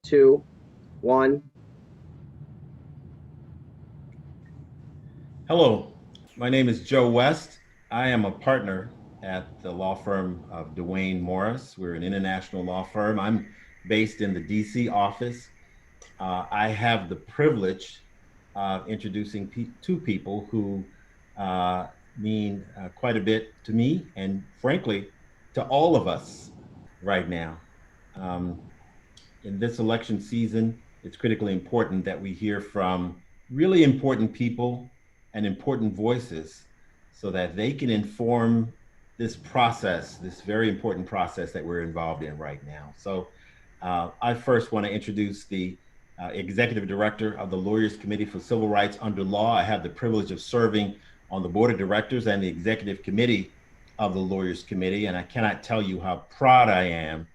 Two, one. Hello, my name is Joe West. I am a partner at the law firm of Dwayne Morris. We're an international law firm. I'm based in the DC office. I have the privilege of introducing two people who mean quite a bit to me and, frankly, to all of us right now. Um, in this election season, it's critically important that we hear from really important people and important voices so that they can inform this process, this very important process that we're involved in right now. So I first want to introduce the Executive Director of the Lawyers Committee for Civil Rights under Law. I have the privilege of serving on the Board of Directors and the Executive Committee of the Lawyers Committee, and I cannot tell you how proud I am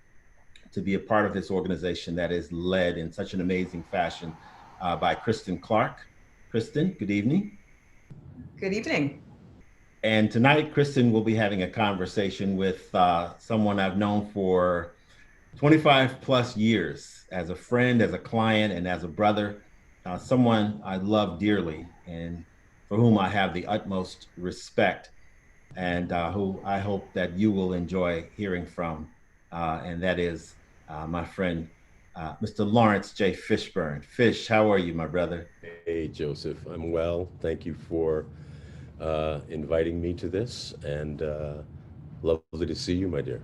to be a part of this organization that is led in such an amazing fashion by Kristen Clark. Kristen, good evening. Good evening. And tonight, Kristen will be having a conversation with someone I've known for 25 plus years as a friend, as a client, and as a brother, someone I love dearly and for whom I have the utmost respect, and who I hope that you will enjoy hearing from, and that is my friend, Mr. Laurence J. Fishburne. Fish, how are you, my brother? Hey, Joseph, I'm well. Thank you for inviting me to this, and lovely to see you, my dear.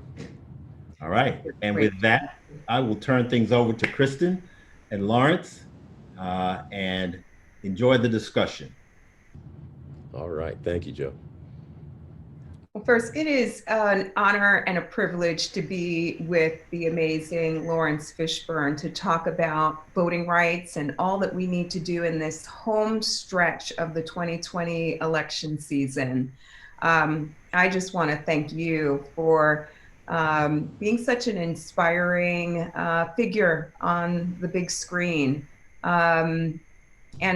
All right, and with that, I will turn things over to Kristen and Laurence, and enjoy the discussion. All right, thank you, Joe. Well, first, it is an honor and a privilege to be with the amazing Laurence Fishburne to talk about voting rights and all that we need to do in this home stretch of the 2020 election season. I just want to thank you for being such an inspiring figure on the big screen, and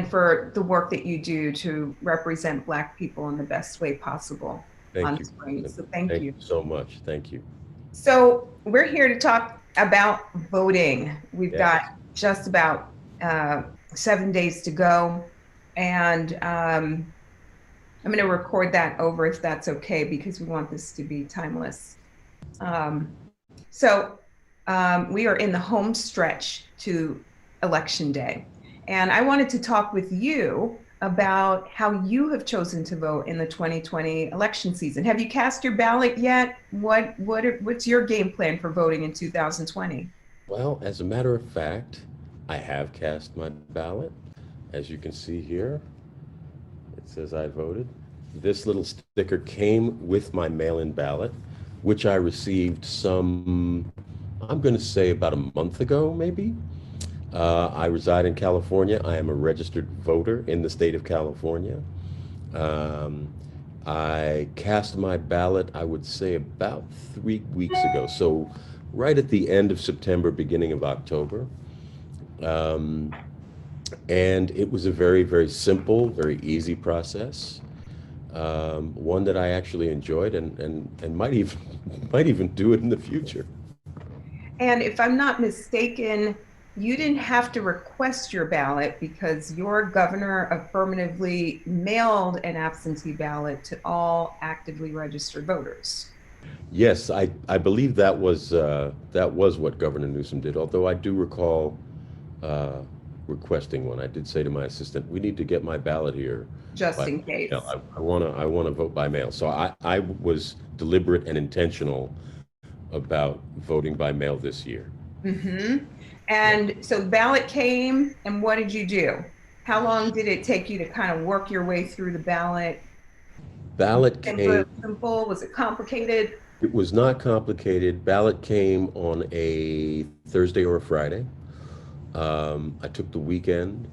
for the work that you do to represent Black people in the best way possible. Thank you. So thank you so much. Thank you. So we're here to talk about voting. We've got just about 7 days to go, and I'm going to record that over if that's okay, because we want this to be timeless. We are in the home stretch to Election Day, and I wanted to talk with you about how you have chosen to vote in the 2020 election season. Have you cast your ballot yet? What's your game plan for voting in 2020? Well, as a matter of fact, I have cast my ballot. As you can see here, it says I voted. This little sticker came with my mail-in ballot, which I received I'm going to say about a month ago, maybe. I reside in California. I am a registered voter in the state of California. I cast my ballot, I would say, about 3 weeks ago. So right at the end of September, beginning of October. And it was a very, very simple, very easy process. One that I actually enjoyed and might even do it in the future. And if I'm not mistaken, you didn't have to request your ballot because your governor affirmatively mailed an absentee ballot to all actively registered voters. Yes, I believe that was what Governor Newsom did, although I do recall uh, requesting one. I did say to my assistant, we need to get my ballot here just by in mail. case. I wanna vote by mail. So I was deliberate and intentional about voting by mail this year. Hmm. And so the ballot came, and what did you do? How long did it take you to kind of work your way through the ballot? Ballot came, Simple? Was it complicated? it was not complicated. Ballot came on a Thursday or a Friday. I took the weekend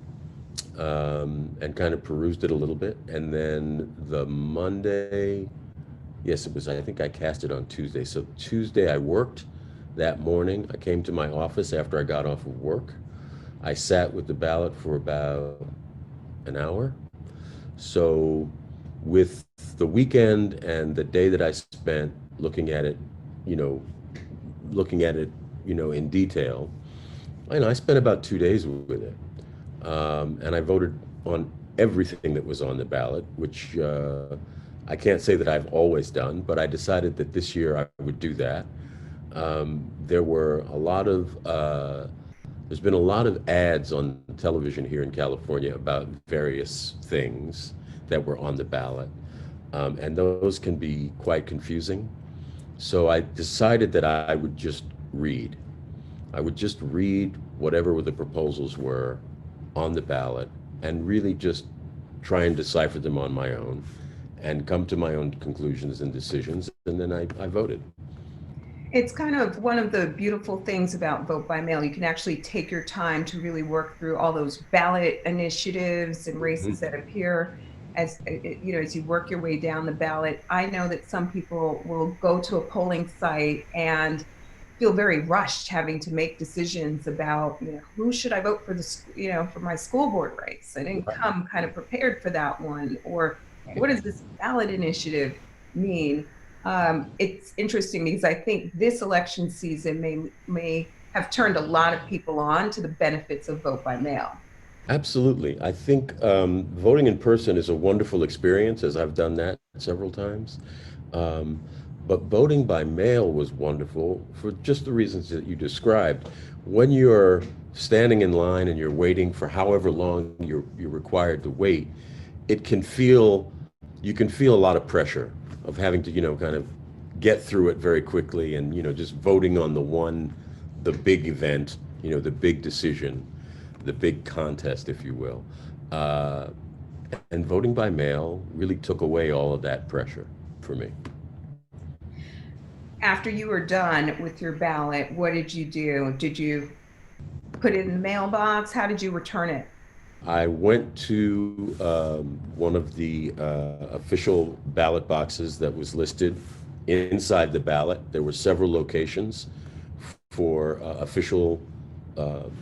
and kind of perused it a little bit. And then the Monday, yes, it was, I think I cast it on Tuesday. So Tuesday I worked that morning. I came to my office after I got off of work. I sat with the ballot for about an hour. So with the weekend and the day that I spent looking at it, you know, looking at it, in detail, I spent about 2 days with it. And I voted on everything that was on the ballot, which I can't say that I've always done, but I decided that this year I would do that. There were a lot of, there's been a lot of ads on television here in California about various things that were on the ballot, and those can be quite confusing. So I decided that I would just read. I would just read whatever the proposals were on the ballot and really just try and decipher them on my own and come to my own conclusions and decisions. And then I voted. It's kind of one of the beautiful things about vote by mail. You can actually take your time to really work through all those ballot initiatives and races that appear as as you work your way down the ballot. I know that some people will go to a polling site and feel very rushed having to make decisions about, who should I vote for for my school board race. I didn't come kind of prepared for that one, or what does this ballot initiative mean? It's interesting because I think this election season may have turned a lot of people on to the benefits of vote by mail. Absolutely. I think voting in person is a wonderful experience, as I've done that several times. Um, but voting by mail was wonderful for just the reasons that you described. When you're standing in line and you're waiting for however long you're required to wait, it can feel, you can feel a lot of pressure of having to, kind of get through it very quickly and, just voting on the big event, the big decision, the big contest, if you will. And voting by mail really took away all of that pressure for me. After you were done with your ballot, what did you do? Did you put it in the mailbox? How did you return it? I went to one of the official ballot boxes that was listed inside the ballot. There were several locations for official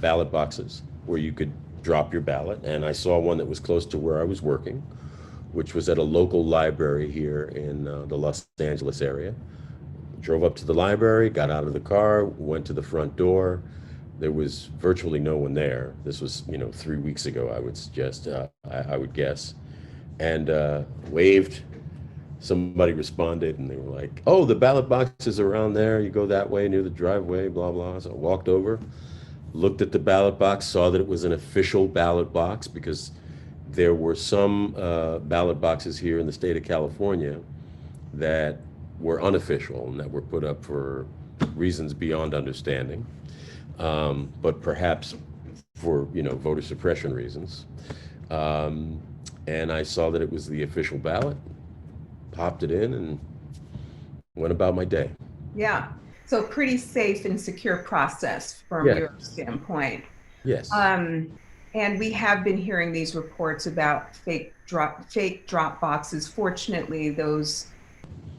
ballot boxes where you could drop your ballot. And I saw one that was close to where I was working, which was at a local library here in the Los Angeles area. Drove up to the library, got out of the car, went to the front door. There was virtually no one there. This was, 3 weeks ago, I would suggest, I would guess. And waved. Somebody responded and they were like, oh, the ballot box is around there. You go that way near the driveway, blah, blah. So I walked over, looked at the ballot box, saw that it was an official ballot box because there were some ballot boxes here in the state of California that were unofficial and that were put up for reasons beyond understanding, but perhaps for voter suppression reasons. And I saw that it was the official ballot, popped it in, and went about my day. Yeah. So pretty safe and secure process from Yes. your standpoint. Yes. And we have been hearing these reports about fake drop boxes. Fortunately, those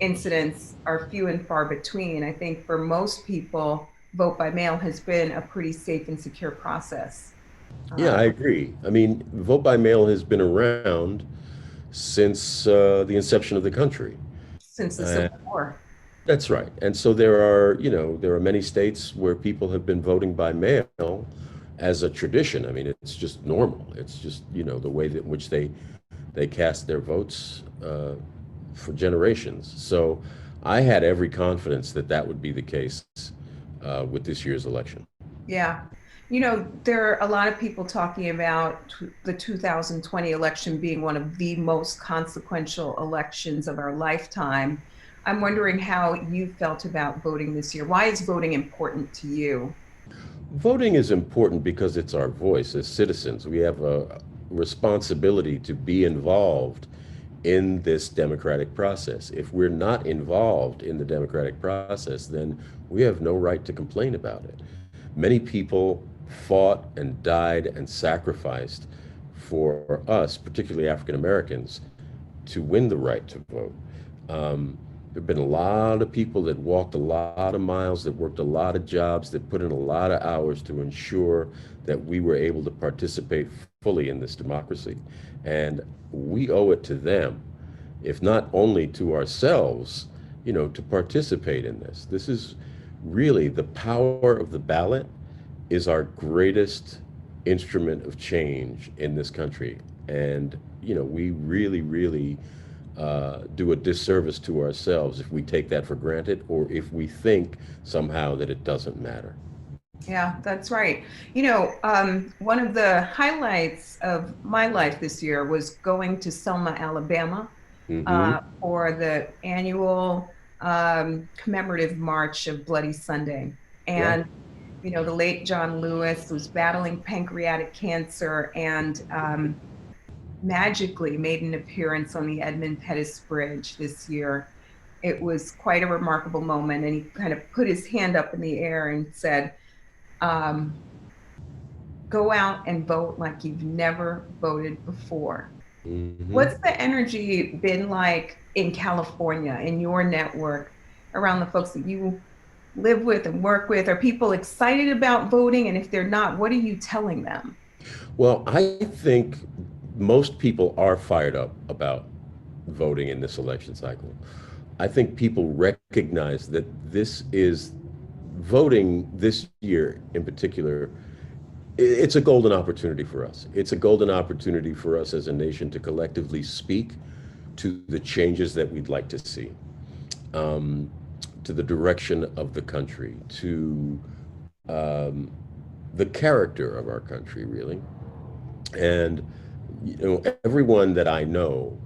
incidents are few and far between. I think for most people, vote by mail has been a pretty safe and secure process. Yeah, I agree. I mean, vote by mail has been around since the inception of the country. Since the Civil War. That's right. And so there are many states where people have been voting by mail as a tradition. I mean, it's just normal. It's just, the way in which they cast their votes for generations. So I had every confidence that that would be the case with this year's election. Yeah. You know, there are a lot of people talking about the 2020 election being one of the most consequential elections of our lifetime. I'm wondering how you felt about voting this year. Why is voting important to you? Voting is important because it's our voice as citizens. We have a responsibility to be involved in this democratic process. If we're not involved in the democratic process, then we have no right to complain about it. Many people fought and died and sacrificed for us, particularly African Americans, to win the right to vote. There have been a lot of people that walked a lot of miles, that worked a lot of jobs, that put in a lot of hours to ensure that we were able to participate fully in this democracy. And we owe it to them, if not only to ourselves, to participate in this. This is really the power of the ballot is our greatest instrument of change in this country. And, we really, really do a disservice to ourselves if we take that for granted or if we think somehow that it doesn't matter. Yeah, that's right. One of the highlights of my life this year was going to Selma, Alabama, for the annual commemorative March of Bloody Sunday. And, the late John Lewis was battling pancreatic cancer and magically made an appearance on the Edmund Pettus Bridge this year. It was quite a remarkable moment. And he kind of put his hand up in the air and said, go out and vote like you've never voted before. What's the energy been like in California, in your network, around the folks that you live with and work with? Are people excited about voting? And if they're not, what are you telling them? Well, I think most people are fired up about voting in this election cycle. I think people recognize that voting this year in particular, it's a golden opportunity for us. It's a golden opportunity for us as a nation to collectively speak to the changes that we'd like to see, to the direction of the country, to the character of our country, really. And, everyone that I know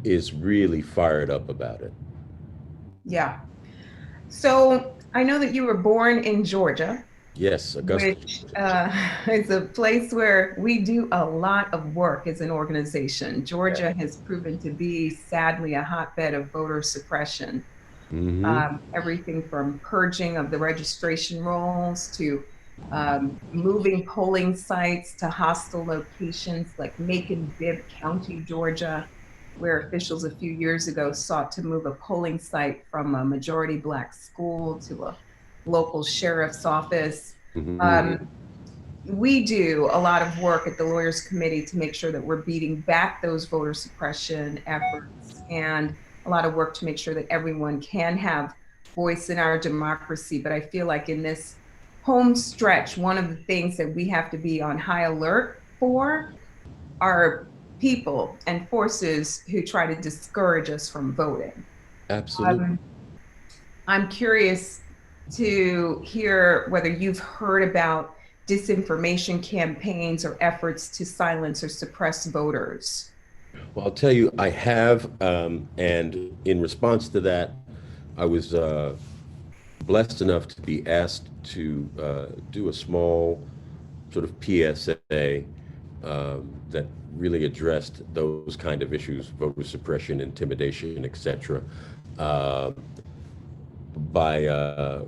is really fired up about it. Yeah. So I know that you were born in Georgia. Yes, Augusta. Which is a place where we do a lot of work as an organization. Georgia has proven to be, sadly, a hotbed of voter suppression. Everything from purging of the registration rolls to moving polling sites to hostile locations like Macon-Bibb County, Georgia, where officials a few years ago sought to move a polling site from a majority Black school to a local sheriff's office. We do a lot of work at the Lawyers Committee to make sure that we're beating back those voter suppression efforts, and a lot of work to make sure that everyone can have voice in our democracy. But I feel like in this home stretch, one of the things that we have to be on high alert for are people and forces who try to discourage us from voting. Absolutely. I'm curious to hear whether you've heard about disinformation campaigns or efforts to silence or suppress voters. Well, I'll tell you, I have, and in response to that, I was blessed enough to be asked to do a small sort of PSA that really addressed those kind of issues, voter suppression, intimidation, etc., by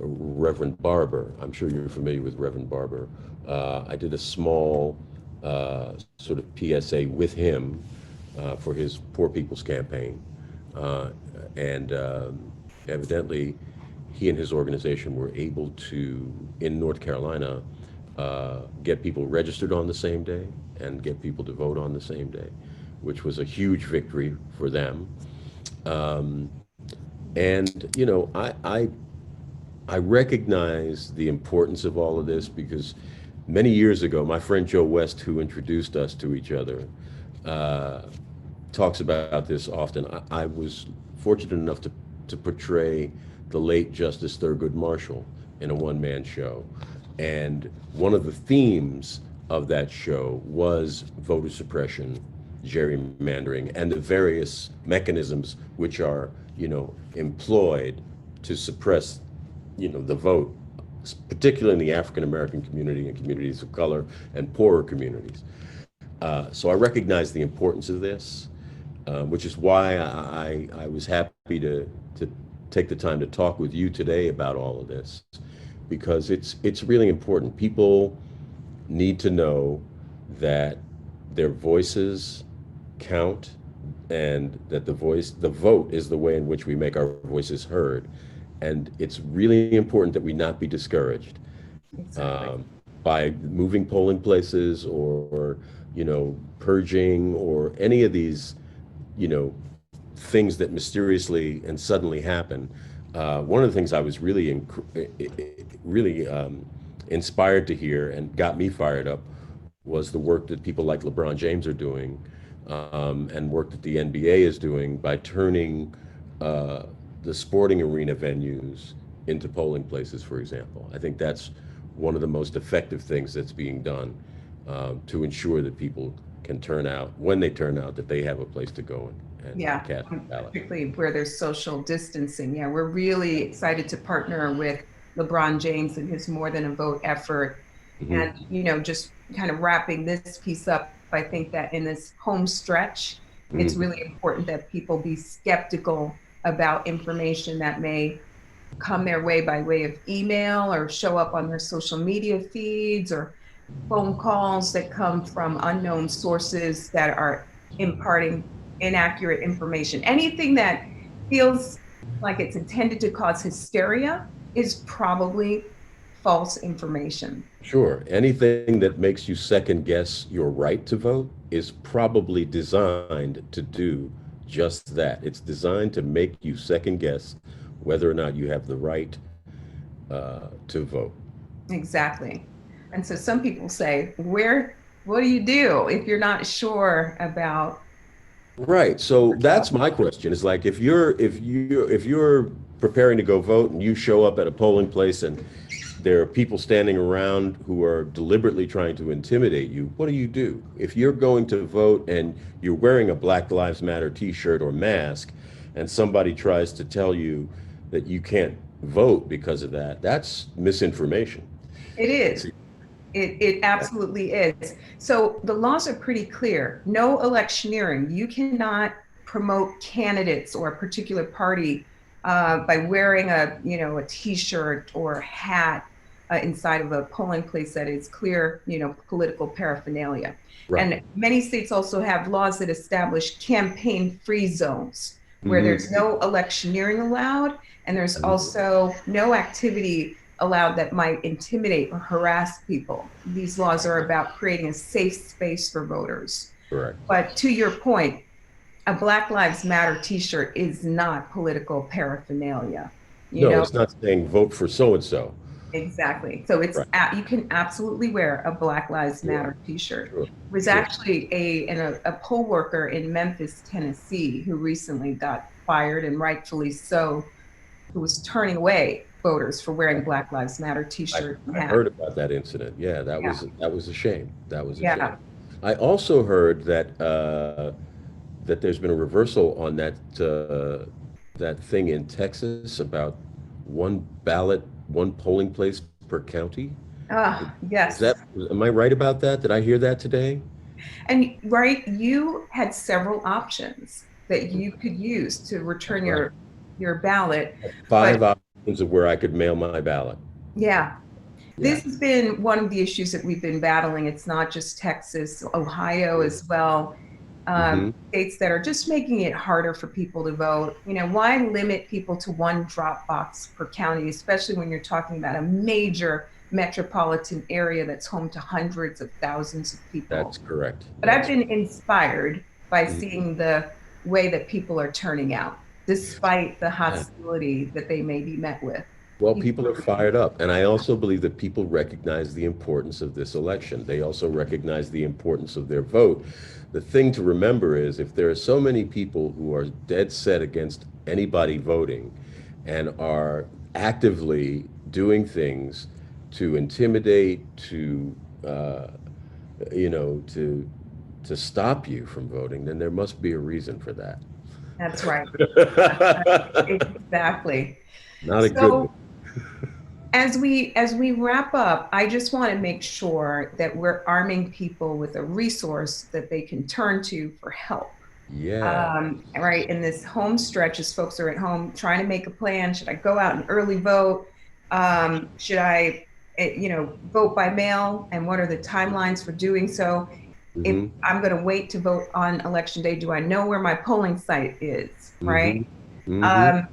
Reverend Barber. I'm sure you're familiar with Reverend Barber. I did a small sort of PSA with him for his Poor People's Campaign. And evidently, he and his organization were able to, in North Carolina, get people registered on the same day and get people to vote on the same day, which was a huge victory for them. And, you know, I recognize the importance of all of this because many years ago, my friend Joe West, who introduced us to each other, talks about this often. I was fortunate enough to to portray the late Justice Thurgood Marshall in a one-man show. And one of the themes of that show was voter suppression, gerrymandering, and the various mechanisms which are, employed to suppress, the vote, particularly in the African American community and communities of color and poorer communities. So I recognize the importance of this, which is why I was happy to take the time to talk with you today about all of this, because it's really important. People need to know that their voices count, and that the vote is the way in which we make our voices heard. And it's really important that we not be discouraged by moving polling places or purging or any of these, things that mysteriously and suddenly happen. One of the things I was really inspired to hear and got me fired up was the work that people like LeBron James are doing, and work that the NBA is doing by turning the sporting arena venues into polling places, for example. I think that's one of the most effective things that's being done to ensure that people can turn out, when they turn out, that they have a place to go and cast a ballot. Particularly where there's social distancing. Yeah, we're really excited to partner with LeBron James and his More Than a Vote effort. Mm-hmm. And, just kind of wrapping this piece up, I think that in this home stretch, it's really important that people be skeptical about information that may come their way by way of email or show up on their social media feeds or phone calls that come from unknown sources that are imparting inaccurate information. Anything that feels like it's intended to cause hysteria is probably false information. Sure. Anything that makes you second guess your right to vote is probably designed to do just that. It's designed to make you second guess whether or not you have the right to vote. Exactly. And so some people say, what do you do if you're not sure about? Right. So that's my question. Is like, if you're preparing to go vote and you show up at a polling place and there are people standing around who are deliberately trying to intimidate you, what do? If you're going to vote and you're wearing a Black Lives Matter t-shirt or mask, and somebody tries to tell you that you can't vote because of that, that's misinformation. It is. It absolutely is. So the laws are pretty clear. No electioneering. You cannot promote candidates or a particular party by wearing a t-shirt or hat inside of a polling place that is clear, political paraphernalia. Right. And many states also have laws that establish campaign-free zones where there's no electioneering allowed, and there's also no activity allowed that might intimidate or harass people. These laws are about creating a safe space for voters. Correct. But to your point, a Black Lives Matter t-shirt is not political paraphernalia. It's not saying vote for so-and-so. Exactly. So it's right. You can absolutely wear a Black Lives Matter t-shirt. There was actually a poll worker in Memphis, Tennessee, who recently got fired, and rightfully so, who was turning away voters for wearing Black Lives Matter t-shirt. I heard about that incident. Yeah, that was a shame. That was a shame. I also heard that that there's been a reversal on that thing in Texas about one ballot, one polling place per county. Yes. Am I right about that? Did I hear that today? And you had several options that you could use to return your ballot. 5 options of where I could mail my ballot. Yeah. This has been one of the issues that we've been battling. It's not just Texas, Ohio as well. States that are just making it harder for people to vote. Why limit people to one drop box per county, especially when you're talking about a major metropolitan area that's home to hundreds of thousands of people? That's correct. But I've been inspired by seeing the way that people are turning out, despite the hostility that they may be met with. Well, people are fired up. And I also believe that people recognize the importance of this election. They also recognize the importance of their vote. The thing to remember is if there are so many people who are dead set against anybody voting and are actively doing things to intimidate, uh, to stop you from voting, then there must be a reason for that. That's right. Exactly. Not a good So one. as we wrap up, I just want to make sure that we're arming people with a resource that they can turn to for help. Yeah. Right in this home stretch, as folks are at home trying to make a plan. Should I go out and early vote? Should I, vote by mail? And what are the timelines for doing so? If Hmm. I'm going to wait to vote on election day, do I know where my polling site is? Hmm. Right. Hmm. Um,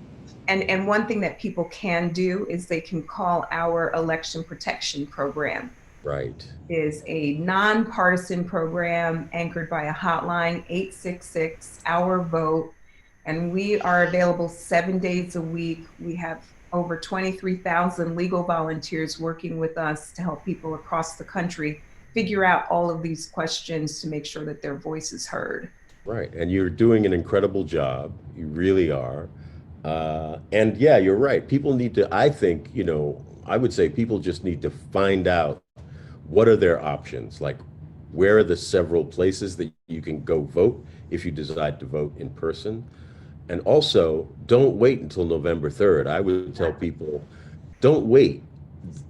and one thing that people can do is they can call our election protection program. Right. It is a nonpartisan program anchored by a hotline, 866 Our Vote. And we are available 7 days a week. We have over 23,000 legal volunteers working with us to help people across the country figure out all of these questions to make sure that their voice is heard. Right. And you're doing an incredible job. You really are. And yeah, you're right. People need to, I think, I would say people just need to find out what are their options. Like, where are the several places that you can go vote if you decide to vote in person? And also, don't wait until November 3rd. I would tell people, don't wait.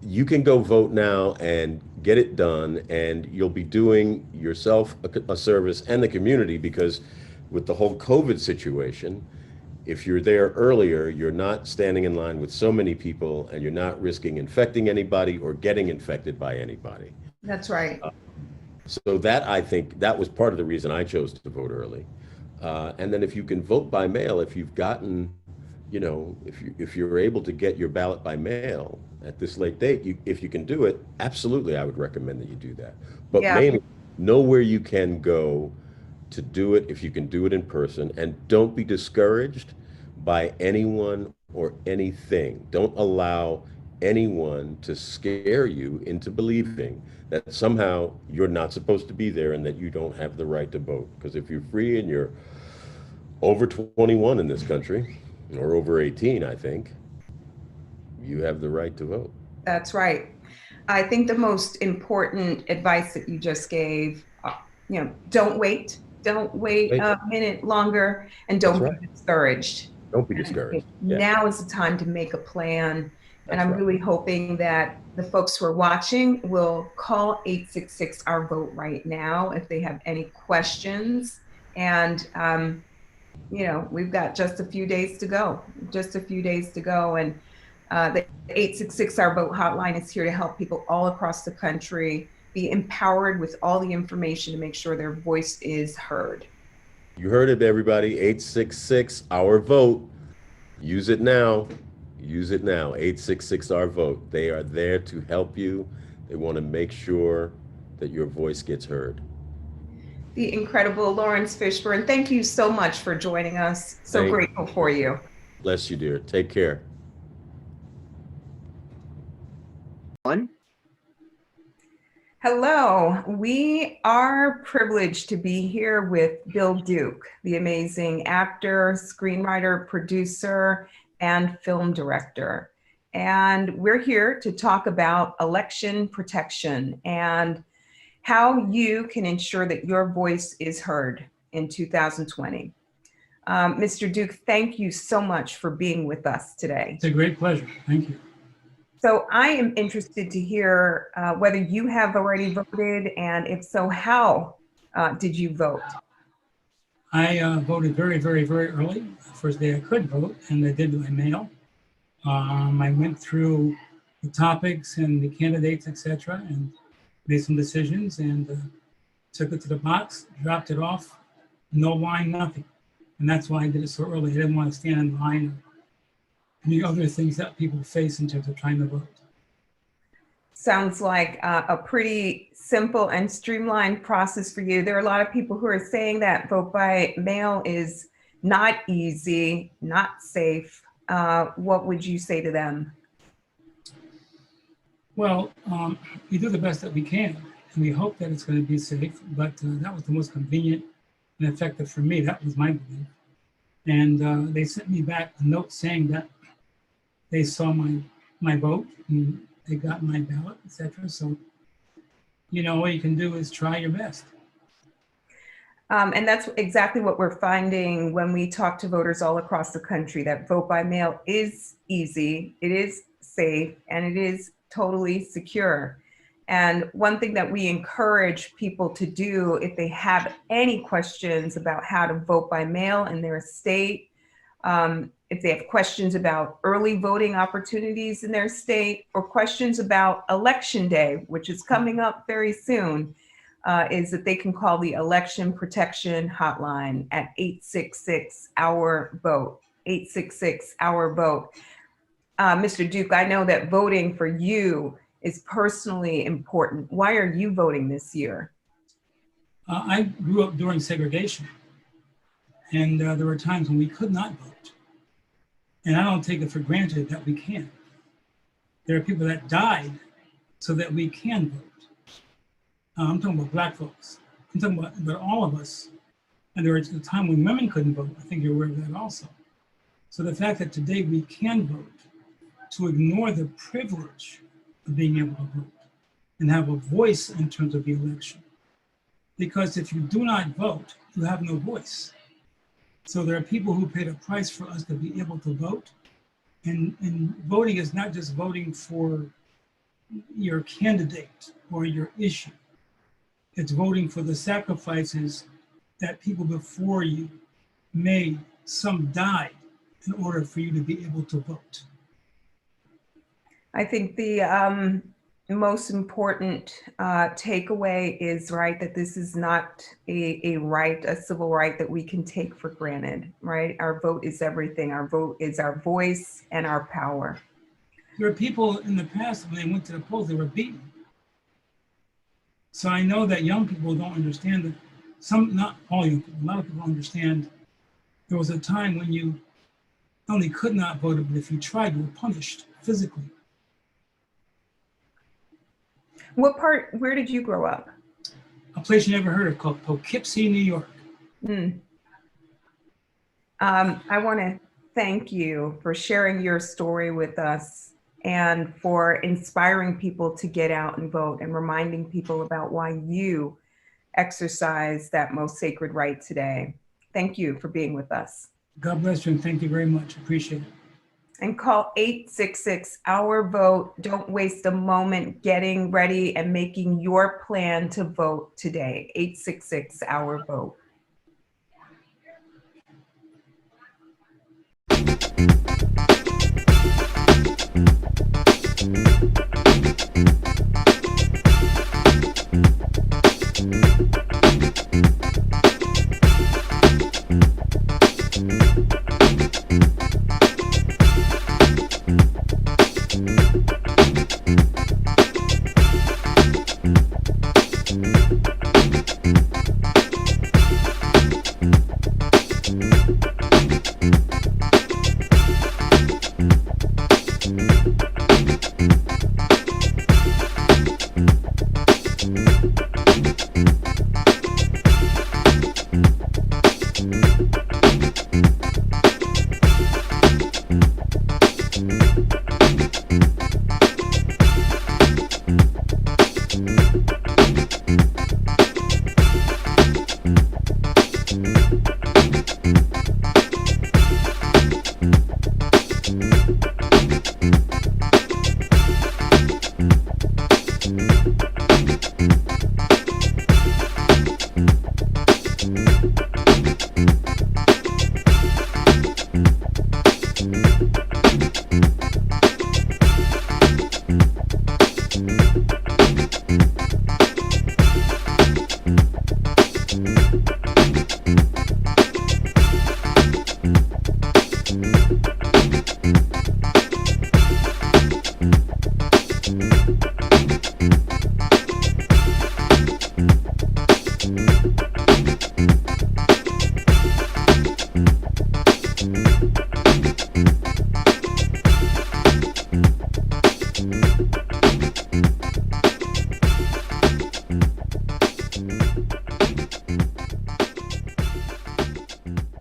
You can go vote now and get it done, and you'll be doing yourself a service and the community, because with the whole COVID situation, if you're there earlier, you're not standing in line with so many people and you're not risking infecting anybody or getting infected by anybody. That's right. So that, I think, that was part of the reason I chose to vote early. And then if you can vote by mail, if you've gotten, if you're able to get your ballot by mail at this late date, if you can do it, absolutely, I would recommend that you do that. But Yeah. mainly, know where you can go to do it if you can do it in person, and don't be discouraged by anyone or anything. Don't allow anyone to scare you into believing that somehow you're not supposed to be there and that you don't have the right to vote. Because if you're free and you're over 21 in this country, or over 18, I think, you have the right to vote. That's right. I think the most important advice that you just gave, don't wait. Don't wait a minute longer, and don't That's be discouraged. Don't be discouraged. Yeah. Now is the time to make a plan. And That's I'm right. really hoping that the folks who are watching will call 866 Our Vote right now if they have any questions. And, we've got just a few days to go, And the 866 Our Vote hotline is here to help people all across the country be empowered with all the information to make sure their voice is heard. You heard it, everybody. 866 Our Vote. Use it now. Use it now. 866 Our Vote. They are there to help you. They want to make sure that your voice gets heard. The incredible Laurence Fishburne, thank you so much for joining us. So grateful for you. Bless you, dear. Take care. One. Hello, we are privileged to be here with Bill Duke, the amazing actor, screenwriter, producer, and film director. And we're here to talk about election protection and how you can ensure that your voice is heard in 2020. Mr. Duke, thank you so much for being with us today. It's a great pleasure. Thank you. So I am interested to hear whether you have already voted, and if so, how did you vote? I voted very, very, very early, the first day I could vote, and I did by mail. I went through the topics and the candidates, etc., and made some decisions, and took it to the box, dropped it off, no line, nothing. And that's why I did it so early. I didn't want to stand in line and the other things that people face in terms of trying to vote. Sounds like a pretty simple and streamlined process for you. There are a lot of people who are saying that vote by mail is not easy, not safe. What would you say to them? Well, we do the best that we can, and we hope that it's going to be safe. But that was the most convenient and effective for me. That was my belief. And they sent me back a note saying that they saw my vote and they got my ballot, etc. So, you know, what you can do is try your best. And that's exactly what we're finding when we talk to voters all across the country, that vote by mail is easy, it is safe, and it is totally secure. And one thing that we encourage people to do if they have any questions about how to vote by mail in their state, if they have questions about early voting opportunities in their state, or questions about Election Day, which is coming up very soon, is that they can call the Election Protection Hotline at 866-OUR-VOTE, 866-OUR-VOTE. Mr. Duke, I know that voting for you is personally important. Why are you voting this year? I grew up during segregation, and there were times when we could not vote. And I don't take it for granted that we can. There are people that died so that we can vote. I'm talking about Black folks. I'm talking about all of us. And there was a time when women couldn't vote. I think you're aware of that also. So the fact that today we can vote, to ignore the privilege of being able to vote and have a voice in terms of the election. Because if you do not vote, you have no voice. So there are people who paid a price for us to be able to vote. And voting is not just voting for your candidate or your issue. It's voting for the sacrifices that people before you made. Some died in order for you to be able to vote. I think the most important takeaway is, right, that this is not a right, a civil right that we can take for granted, right? Our vote is everything. Our vote is our voice and our power. There are people in the past, when they went to the polls, they were beaten. So I know that young people don't understand that. Some, not all young people, a lot of people understand there was a time when you not only could not vote, but if you tried, you were punished physically. What part, where did you grow up? A place you never heard of called Poughkeepsie, New York. I want to thank you for sharing your story with us and for inspiring people to get out and vote and reminding people about why you exercise that most sacred right today. Thank you for being with us. God bless you and thank you very much. Appreciate it. And call 866-OUR-VOTE. Don't waste a moment getting ready and making your plan to vote today. 866-OUR-VOTE.